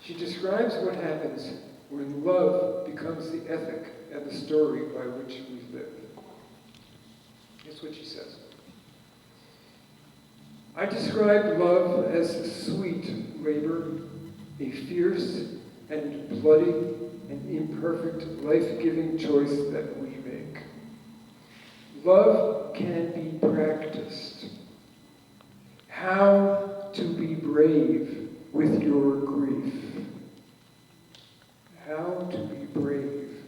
She describes what happens when love becomes the ethic and the story by which we live. Here's what she says. I describe love as sweet labor, a fierce and bloody and imperfect life-giving choice that we make. Love can be practiced. How to be brave with your grief. How to be brave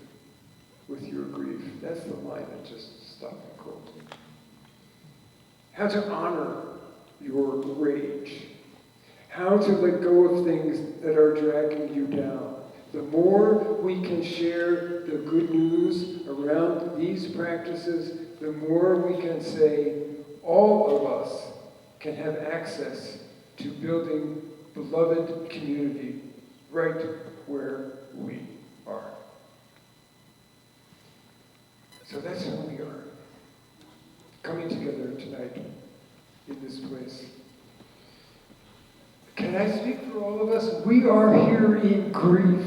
with your grief. That's the line that just stopped me cold. How to honor your rage. How to let go of things that are dragging you down. The more we can share the good news around these practices, the more we can say all of us can have access to building beloved community right where we are. So that's who we are, coming together tonight in this place. Can I speak for all of us? We are here in grief.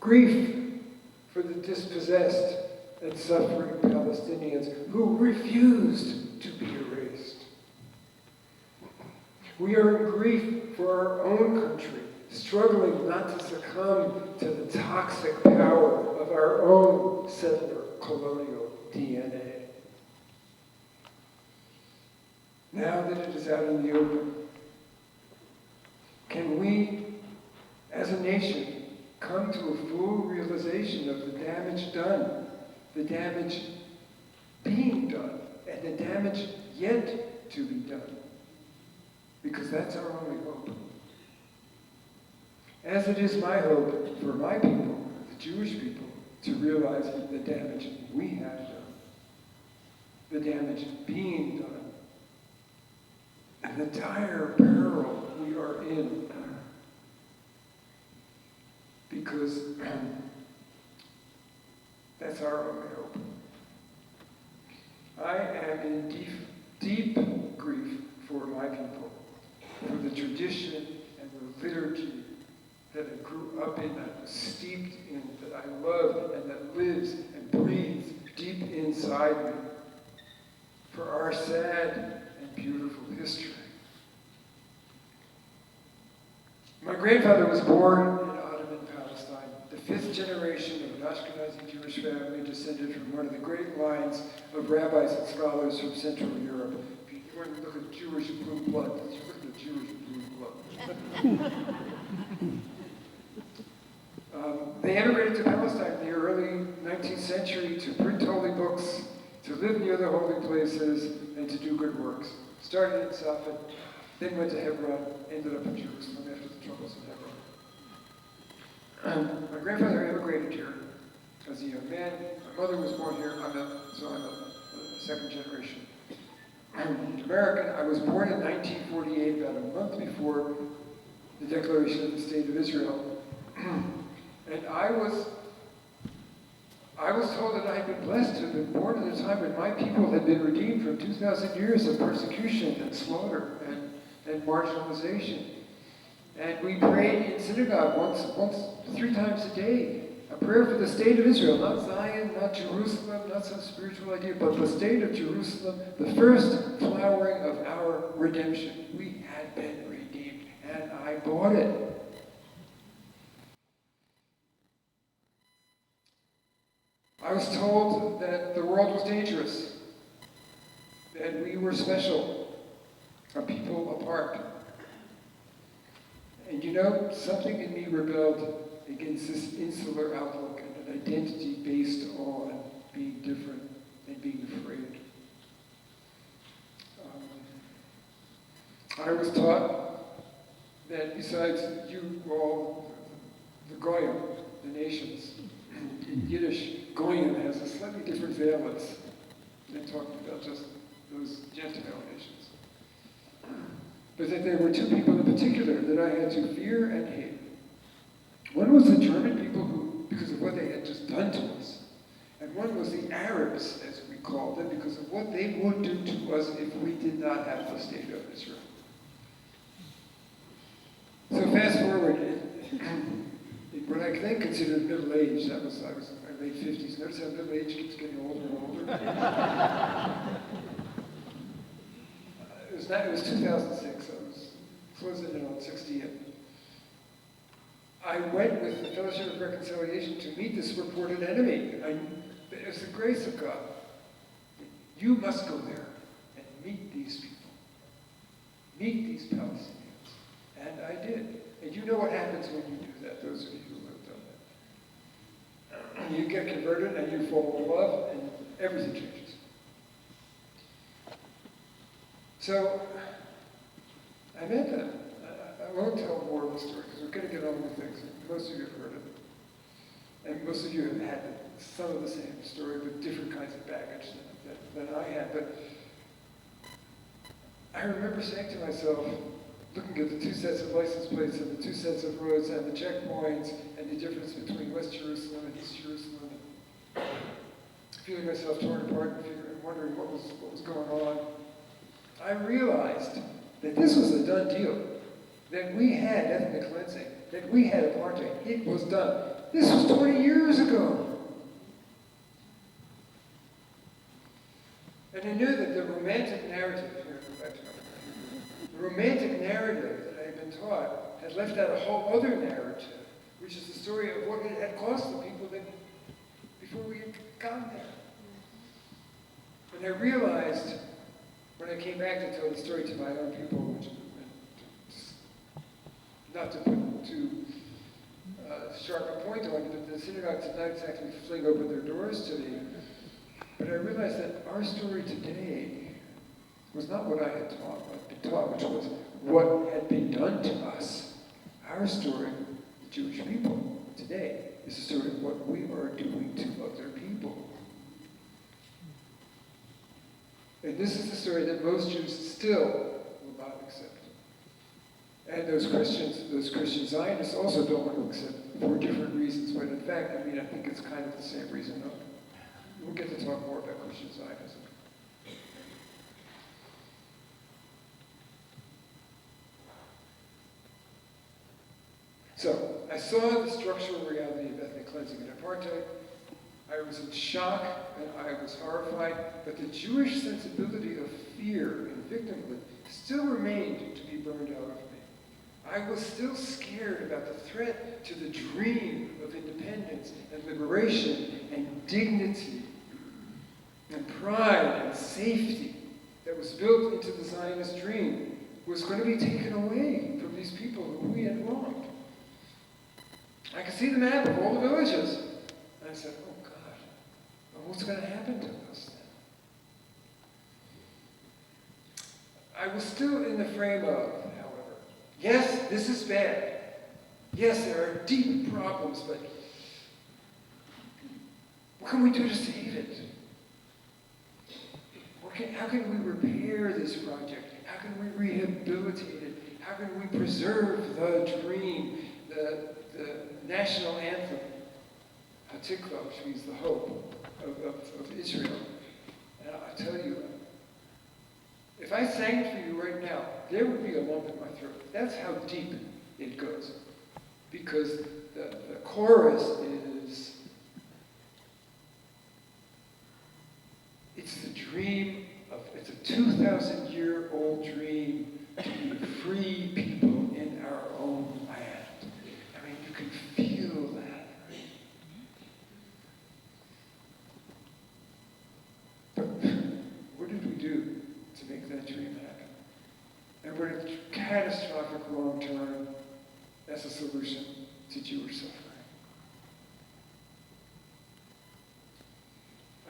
Grief for the dispossessed and suffering Palestinians who refused to be erased. We are in grief for our own country, struggling not to succumb to the toxic power of our own settler colonial DNA. Now that it is out in the open, can we, as a nation, come to a full realization of the damage done, the damage being done, and the damage yet to be done? Because that's our only hope. As it is my hope for my people, the Jewish people, to realize the damage we have done, the damage being done, and the dire peril we are in. Because that's our only hope. I am in deep grief for my people, for the tradition and the liturgy that I grew up in, that I was steeped in, that I love, and that lives and breathes deep inside me, for our sad and beautiful history. My grandfather was born in Ottoman Palestine, the 5th generation of an Ashkenazi Jewish family descended from one of the great lines of rabbis and scholars from Central Europe. If you want to look at Jewish blue blood, let's look at Jewish blue blood. They emigrated to Palestine in the early 19th century to print holy books, to live near the holy places, and to do good works. Started in Safed, then went to Hebron, ended up in Jerusalem after the troubles in Hebron. My grandfather immigrated here as a young man. My mother was born here, so I'm a second generation. I'm American. I was born in 1948, about a month before the declaration of the State of Israel. And I was told that I had been blessed to have been born at a time when my people had been redeemed from 2,000 years of persecution and slaughter and marginalization. And we prayed in synagogue three times a day, a prayer for the state of Israel, not Zion, not Jerusalem, not some spiritual idea, but the state of Jerusalem, the first flowering of our redemption. We had been redeemed, and I bought it. I was told that the world was dangerous, that we were special, a people apart. And you know, something in me rebelled against this insular outlook and an identity based on being different and being afraid. I was taught that besides you all, the Goyim, the nations, in Yiddish, Goyim has a slightly different valence than talking about just those Gentile nations. But that there were two people in particular that I had to fear and hate. One was the German people who, because of what they had just done to us, and one was the Arabs, as we called them, because of what they would do to us if we did not have the state of Israel. So fast forward, in what I then considered middle age, I was in my late 50s. Notice how middle age keeps getting older and older. It was 2006. I was closing in on 60. I went with the Fellowship of Reconciliation to meet this reported enemy. It was the grace of God. You must go there and meet these people. Meet these Palestinians. And I did. And you know what happens when you do that, those of you who have done that. You get converted and you fall in love and everything changes. So, I met them. I won't tell more of the story because we're going to get on with things. Most of you have heard it. And most of you have had some of the same story with different kinds of baggage than I had. But I remember saying to myself, looking at the two sets of license plates and the two sets of roads and the checkpoints and the difference between West Jerusalem and East Jerusalem, feeling myself torn apart and wondering what was going on, I realized that this was a done deal. That we had ethnic cleansing, that we had apartheid. It was done. This was 20 years ago. And I knew that the romantic narrative, the romantic narrative that I had been taught had left out a whole other narrative, which is the story of what it had cost the people before we had gotten there. And I realized when I came back to tell the story to my own people, which not to put too sharp a point on it, but the synagogue did not exactly fling open their doors to me. But I realized that our story today was not what I had been taught, which was what had been done to us. Our story, the Jewish people, today, is the story of what we are doing to other people. And this is the story that most Jews still will not accept. And those Christian Zionists also don't want to accept it for different reasons, but in fact, I think it's kind of the same reason. We'll get to talk more about Christian Zionism. So, I saw the structural reality of ethnic cleansing and apartheid. I was in shock and I was horrified, but the Jewish sensibility of fear and victimhood still remained to be burned out of me. I was still scared about the threat to the dream of independence and liberation and dignity and pride and safety that was built into the Zionist dream was going to be taken away from these people who we had wronged. I could see the map of all the villages. And I said, oh God, well, what's going to happen to us then? I was still in the frame of, yes, this is bad. Yes, there are deep problems, but what can we do to save it? How can we repair this project? How can we rehabilitate it? How can we preserve the dream, the national anthem, Hatikva, which means the hope of Israel? And I tell you, if I sang it for you right now, there would be a lump in my throat. That's how deep it goes. Because the chorus is, it's the dream of, it's a 2,000-year-old dream to be free people in our own land. I mean, you can feel that, right? But what did we do to make that dream happen? And we're in catastrophic wrong turn as a solution to Jewish suffering.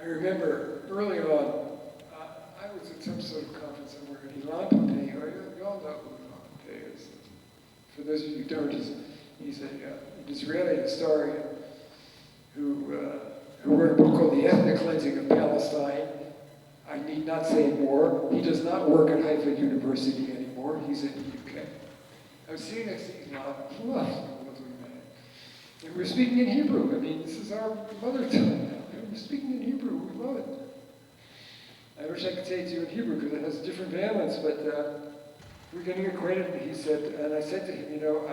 I remember early on, I was at some sort of conference somewhere, and Ilan Pappé, you all know who Ilan Pappé is. For those of you who don't, he's an Israeli historian who wrote a book called The Ethnic Cleansing of Palestine. I need not say more. He does not work at Haifa University anymore. He's in the UK. I was sitting next to Ilan, and we're speaking in Hebrew. I mean, this is our mother tongue now. We're speaking in Hebrew, we love it. I wish I could say it to you in Hebrew because it has different valence, but we're getting acquainted, and he said, and I said to him, you know,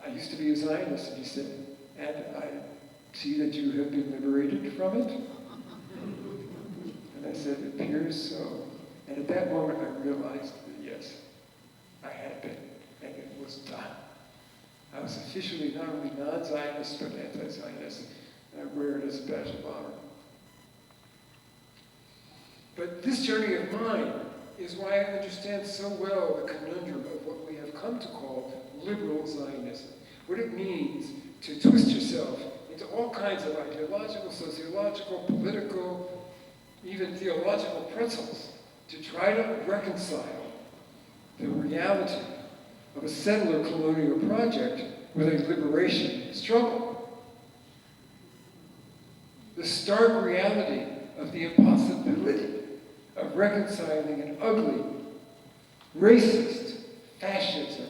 I used to be a Zionist, and he said, and I see that you have been liberated from it. And I said, it appears so. And at that moment, I realized that yes, I had been, and it was done. I was officially not only non-Zionist, but anti-Zionist, and I wear it as a badge of honor. But this journey of mine is why I understand so well the conundrum of what we have come to call liberal Zionism. What it means to twist yourself into all kinds of ideological, sociological, political, even theological pretzels to try to reconcile the reality of a settler colonial project with a liberation struggle. The stark reality of the impossibility of reconciling an ugly, racist fascism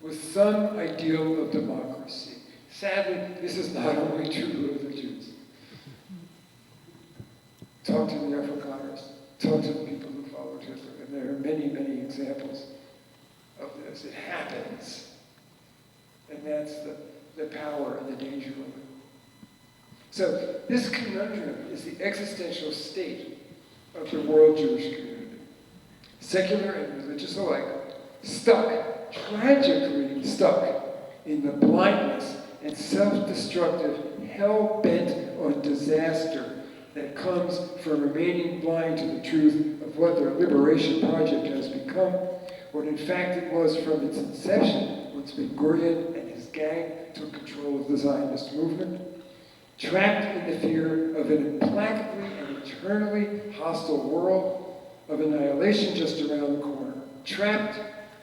with some ideal of democracy. Sadly, this is not only true of the Jews. Talk to the Afrikaners, talk to the people who followed Hitler, and there are many, many examples of this. It happens. And that's the power and the danger of it. So this conundrum is the existential state of the world Jewish community. Secular and religious alike, stuck, tragically stuck, in the blindness and self-destructive hell-bent on disaster that comes from remaining blind to the truth of what their liberation project has become, what in fact it was from its inception, once Ben-Gurion and his gang took control of the Zionist movement, trapped in the fear of an implacably and eternally hostile world of annihilation just around the corner, trapped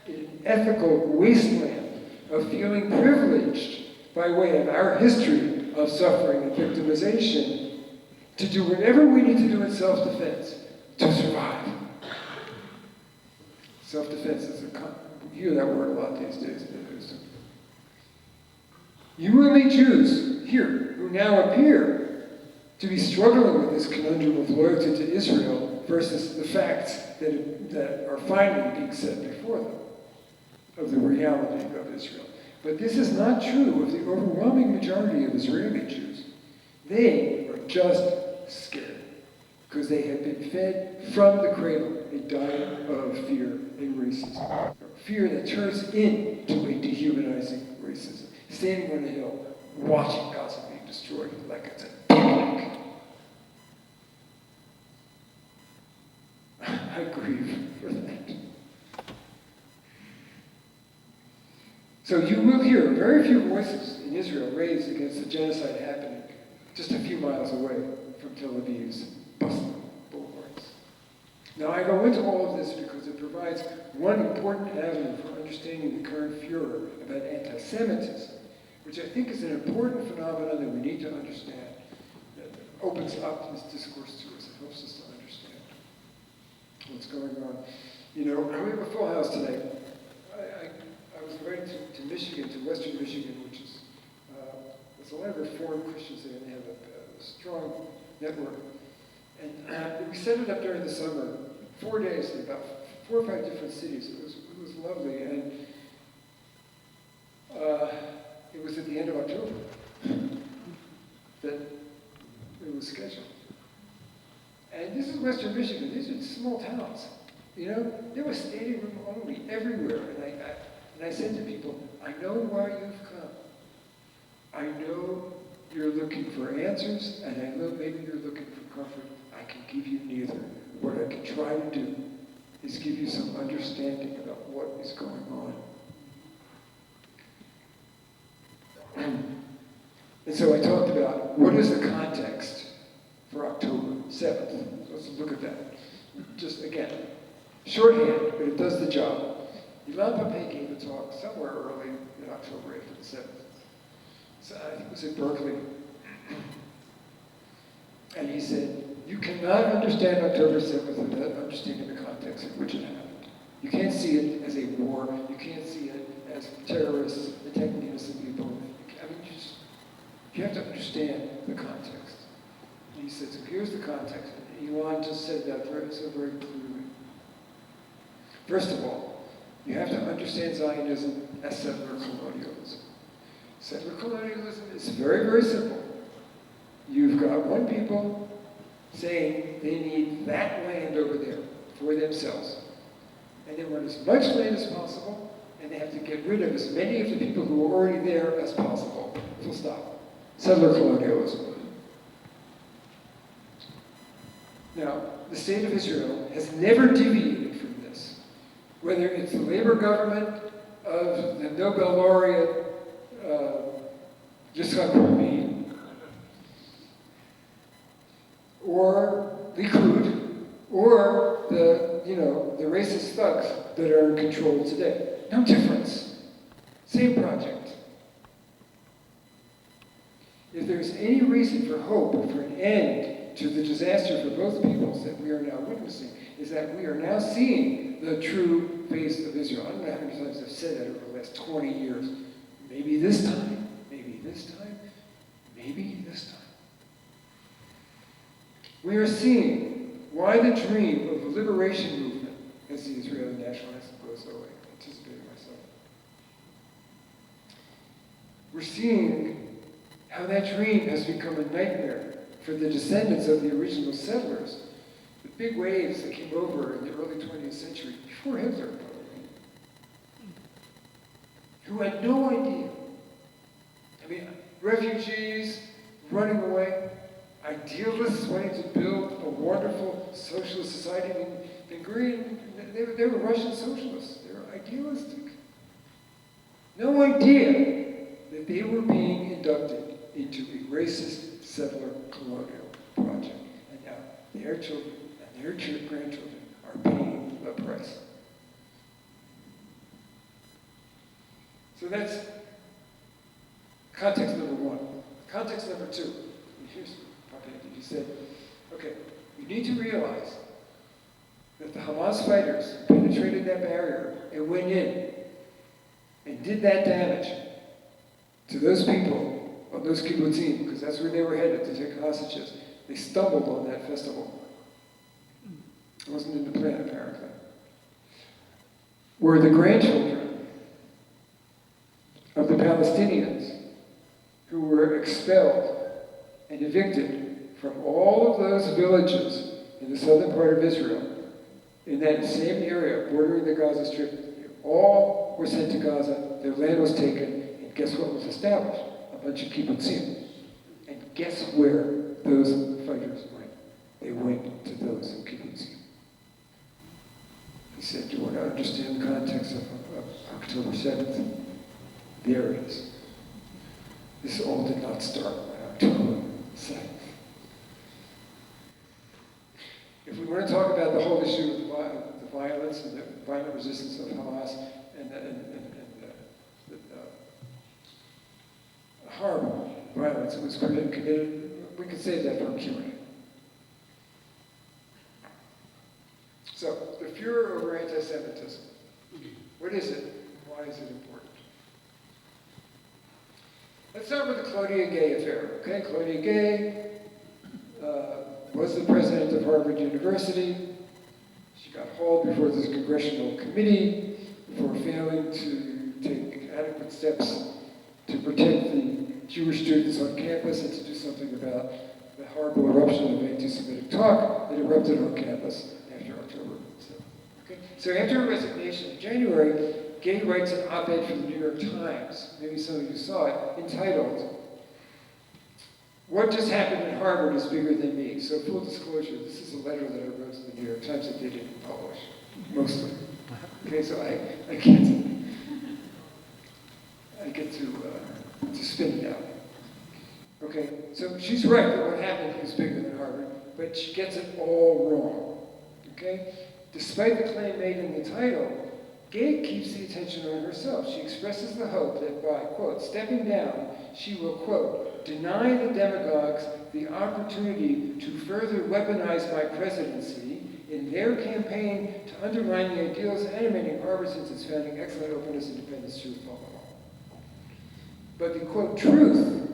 in an ethical wasteland of feeling privileged by way of our history of suffering and victimization to do whatever we need to do in self-defense to survive. Self-defense is you hear that word a lot these days. You will meet Jews here who now appear to be struggling with this conundrum of loyalty to Israel versus the facts that are finally being set before them of the reality of Israel. But this is not true of the overwhelming majority of Israeli Jews. They are just scared because they have been fed from the cradle a diet of fear and racism. Fear that turns into a dehumanizing racism. Standing on a hill, watching Gaza being destroyed like it's a picnic. I grieve for that. So you will hear very few voices in Israel raised against the genocide happening just a few miles away from Tel Aviv's bustling boulevards. Now I go into all of this because it provides one important avenue for understanding the current furor about anti-Semitism, which I think is an important phenomenon that we need to understand, that opens up this discourse to us. It helps us to understand what's going on. You know, we have a full house today. I was invited to Michigan, to Western Michigan, which is, there's a lot of Reformed Christians there, and they have a strong network. And we set it up during the summer, 4 days, in about 4 or 5 different cities. It was lovely, and it was at the end of October that it was scheduled. And this is Western Michigan. These are small towns. You know, there was standing room only everywhere. And I said to people, I know why you've come. I know you're looking for answers, and I know maybe you're looking for comfort. I can give you neither. What I can try to do is give you some understanding about what is going on. And so I talked about what is the context for October 7th. Let's look at that. Just again, shorthand, but it does the job. Ilan Pape gave a talk somewhere early in October after the 7th. So I think it was in Berkeley. And he said, you cannot understand October 7th without understanding the context in which it happened. You can't see it as a war. You can't see it as terrorists attacking innocent people. I mean, you have to understand the context. First of all, you have to understand Zionism as settler colonialism. Settler colonialism is very, very simple. You've got one people saying they need that land over there for themselves. And they want as much land as possible, and they have to get rid of as many of the people who are already there as possible. Full stop. Settler colonialism. Now, the state of Israel has never deviated from this. Whether it's the labor government of the Nobel laureate Yitzhak Rabin, or Likud, or the racist thugs that are in control today. No difference. Same project. If there's any reason for hope, for an end to the disaster for both peoples that we are now witnessing, is that we are now seeing the true face of Israel. I don't know how many times I've said that over the last 20 years. Maybe this time, maybe this time, maybe this time. We are seeing why the dream of the liberation movement, as the Israeli nationalists goes away, anticipating myself. We're seeing how that dream has become a nightmare for the descendants of the original settlers. The big waves that came over in the early 20th century, before Hitler, probably, who had no idea. I mean, refugees running away, idealists wanting to build a wonderful socialist society. I mean, the Green, they were Russian socialists. They were idealistic. No idea that they were being inducted into a racist settler colonial project. And now their children and their grandchildren are paying the price. So that's context number one. Context number two. Here's he said, okay, you need to realize that the Hamas fighters penetrated that barrier and went in and did that damage to those people on those kibbutzim, because that's where they were headed to take hostages. They stumbled on that festival. It wasn't in the plan, apparently. Were the grandchildren of the Palestinians who were expelled and evicted from all of those villages in the southern part of Israel, in that same area bordering the Gaza Strip. All were sent to Gaza, their land was taken, and guess what was established? A bunch of kibbutzim. And guess where those fighters went? They went to those kibbutzim. He said, do you want to understand the context of October 7th? There it is. This all did not start on October 7th. If we want to talk about the whole issue of the violence and the violent resistance of Hamas and the horrible violence that was committed, we could save that for Q&A. So, the furor over anti-Semitism. What is it? Why is it important? Let's start with the Claudine Gay Affair. Okay, Claudine Gay was the president of Harvard University. She got hauled before this congressional committee for failing to take adequate steps to protect the Jewish students on campus and to do something about the horrible eruption of anti-Semitic talk that erupted on campus after October 7th. Okay? So after her resignation in January, Gay writes an op-ed for the New York Times, maybe some of you saw it, entitled, "What Just Happened at Harvard is Bigger Than Me." So full disclosure, this is a letter that I wrote to the New York Times that they didn't publish, mostly. Okay, so I get to spin it out. Okay, so she's right that what happened is bigger than Harvard, but she gets it all wrong. Okay? Despite the claim made in the title, Gay keeps the attention on herself. She expresses the hope that by, quote, stepping down, she will, quote, deny the demagogues the opportunity to further weaponize my presidency in their campaign to undermine the ideals animating Harvard since its founding: excellent openness, independence, truth, blah, blah, blah. But the, quote, truth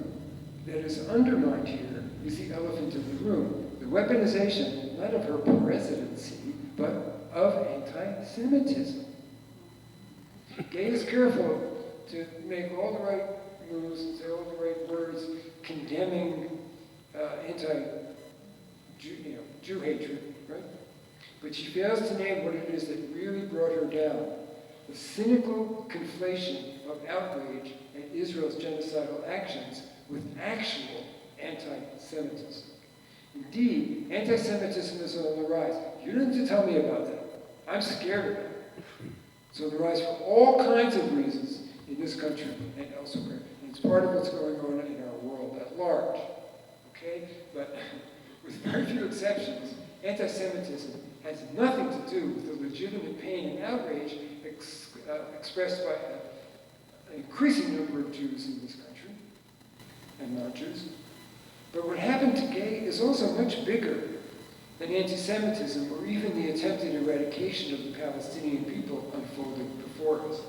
that is undermined here is the elephant in the room. The weaponization, not of her presidency, but of anti-Semitism. Gay is careful to make all the right moves and say all the right words condemning Jew hatred, right? But she fails to name what it is that really brought her down. The cynical conflation of outrage at Israel's genocidal actions with actual anti-Semitism. Indeed, anti-Semitism is on the rise. You don't need to tell me about that. I'm scared of it. It's on the rise for all kinds of reasons in this country and elsewhere. And it's part of what's going on in our world at large. Okay? But with very few exceptions, anti-Semitism has nothing to do with the legitimate pain and outrage expressed by an increasing number of Jews in this country, and non-Jews. But what happened to Gay is also much bigger than anti-Semitism or even the attempted eradication of the Palestinian people unfolding before us.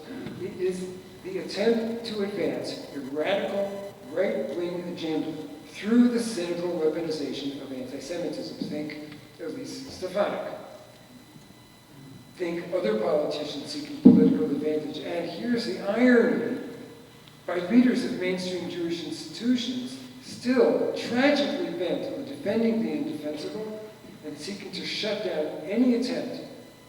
It is the attempt to advance a radical right-wing agenda through the cynical weaponization of anti-Semitism. Think Elise Stefanik. Think other politicians seeking political advantage. And here's the irony. By leaders of mainstream Jewish institutions still tragically bent on defending the indefensible and seeking to shut down any attempt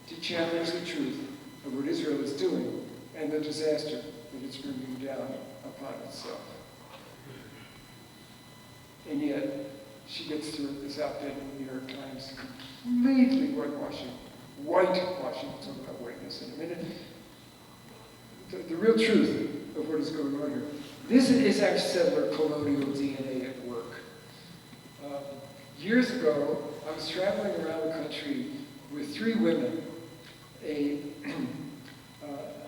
to challenge the truth of what Israel is doing and the disaster that it's bringing down upon itself. And yet, she gets through this op-ed in the New York Times, completely whitewashing. We'll talk about whiteness in a minute. The real truth of what is going on here. This is our settler colonial DNA at work. Years ago, I was traveling around the country with three women,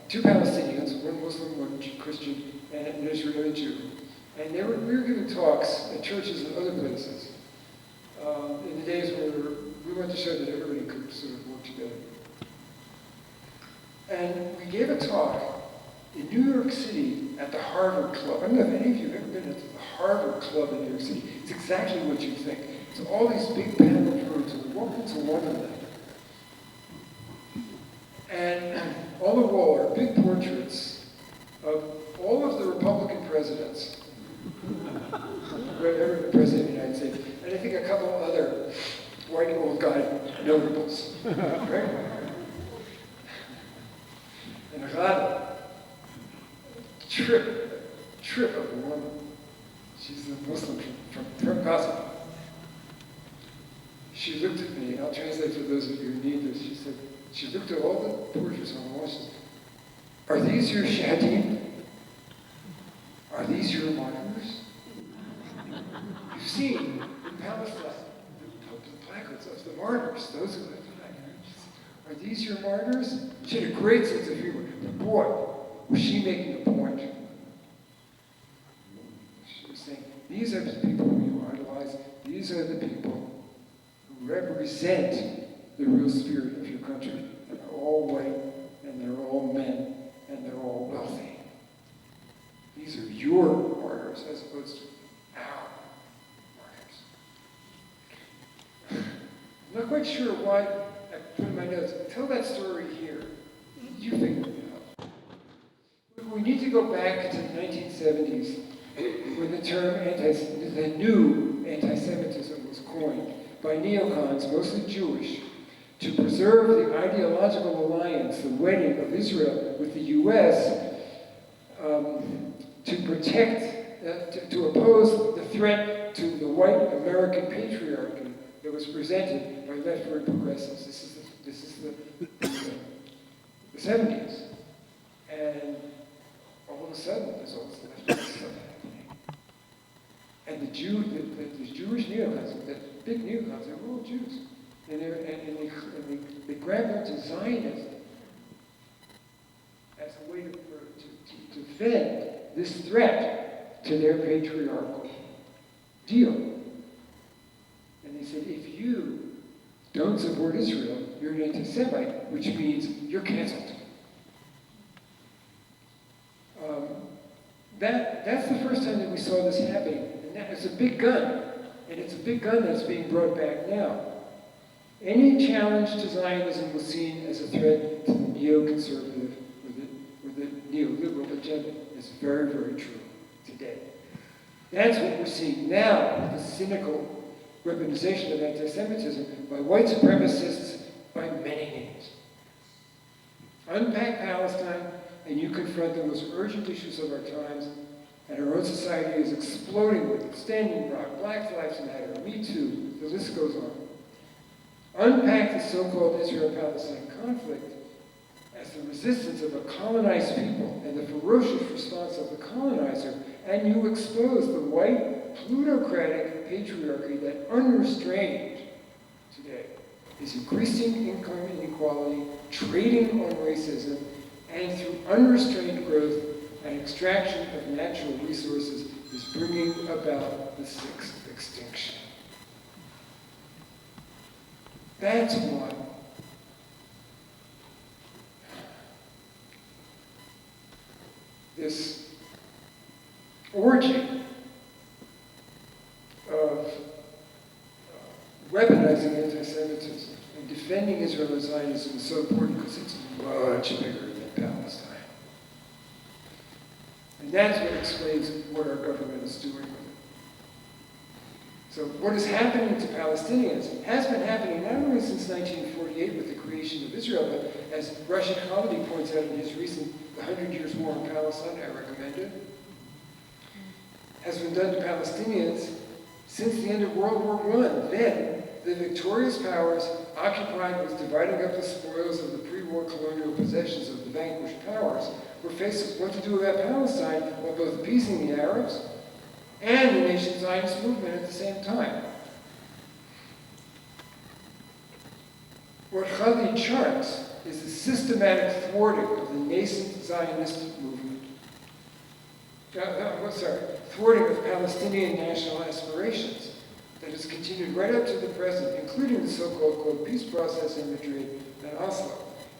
two Palestinians, one Muslim, one Christian, and an Israeli Jew. And we were giving talks at churches and other places in the days where we wanted to show that everybody could sort of work together. And we gave a talk in New York City at the Harvard Club. I don't know if any of you have ever been to the Harvard Club in New York City. It's exactly what you think. It's all these big paneled rooms, and we walked into one of them. And on the wall are big portraits of all of the Republican presidents. Every president of the United States. And I think a couple of other white old guy notables. Right? And Rada, trip of a woman. She's a Muslim from Gaza. She looked at me, and I'll translate for those of you who need this. She said, she looked at all the portraits on the wall. She said, "Are these your shadim? Are these your martyrs? You've seen in Palestine the placards of the martyrs, those who lived in. Are these your martyrs?" She had a great sense of humor. But boy, was she making a point. She was saying, these are the people who you idolize. These are the people who represent the real spirit of your country. And they're all white, and they're all men, and they're all wealthy. These are your martyrs as opposed to our martyrs. I'm not quite sure why I put in my notes. Tell that story here. You figure it out. We need to go back to the 1970s when the new anti-Semitism was coined by neocons, mostly Jewish, to preserve the ideological alliance, the wedding of Israel with the U.S., to protect, to oppose the threat to the white American patriarchy that was presented by left-wing progressives. This is the 70s. And all of a sudden, there's all this left-wing stuff happening. And the Jewish neocons, the big neocons, they're all Jews. And they grab onto Zionism as a way to defend this threat to their patriarchal deal. And they said, if you don't support Israel, you're an anti-Semite, which means you're canceled. That's the first time that we saw this happening. And it's a big gun. And it's a big gun that's being brought back now. Any challenge to Zionism was seen as a threat to the neoconservative or the neoliberal agenda. It's very, very true today. That's what we're seeing now with the cynical weaponization of anti-Semitism by white supremacists by many names. Unpack Palestine, and you confront the most urgent issues of our times, and our own society is exploding with Standing Rock, Black Lives Matter, Me Too, the list goes on. Unpack the so-called Israel-Palestine conflict as the resistance of a colonized people and the ferocious response of the colonizer, and you expose the white plutocratic patriarchy that, unrestrained today, is increasing income inequality, trading on racism, and through unrestrained growth and extraction of natural resources is bringing about the sixth extinction. That's why this orgy of weaponizing anti-Semitism and defending Israel and Zionism is so important because it's much bigger than Palestine. And that's what explains what our government is doing with it. So what is happening to Palestinians has been happening not only since 1948 with the creation of Israel, but as Rashid Khalidi points out in his recent The 100 Years War in Palestine, I recommend it, has been done to Palestinians since the end of World War I. Then, the victorious powers occupied with dividing up the spoils of the pre-war colonial possessions of the vanquished powers were faced with what to do about Palestine while both appeasing the Arabs and the nation's Zionist movement at the same time. What Khalidi charts is the systematic thwarting of the nascent Zionist movement. Thwarting of Palestinian national aspirations that has continued right up to the present, including the so-called, quote, peace process in Madrid and Oslo.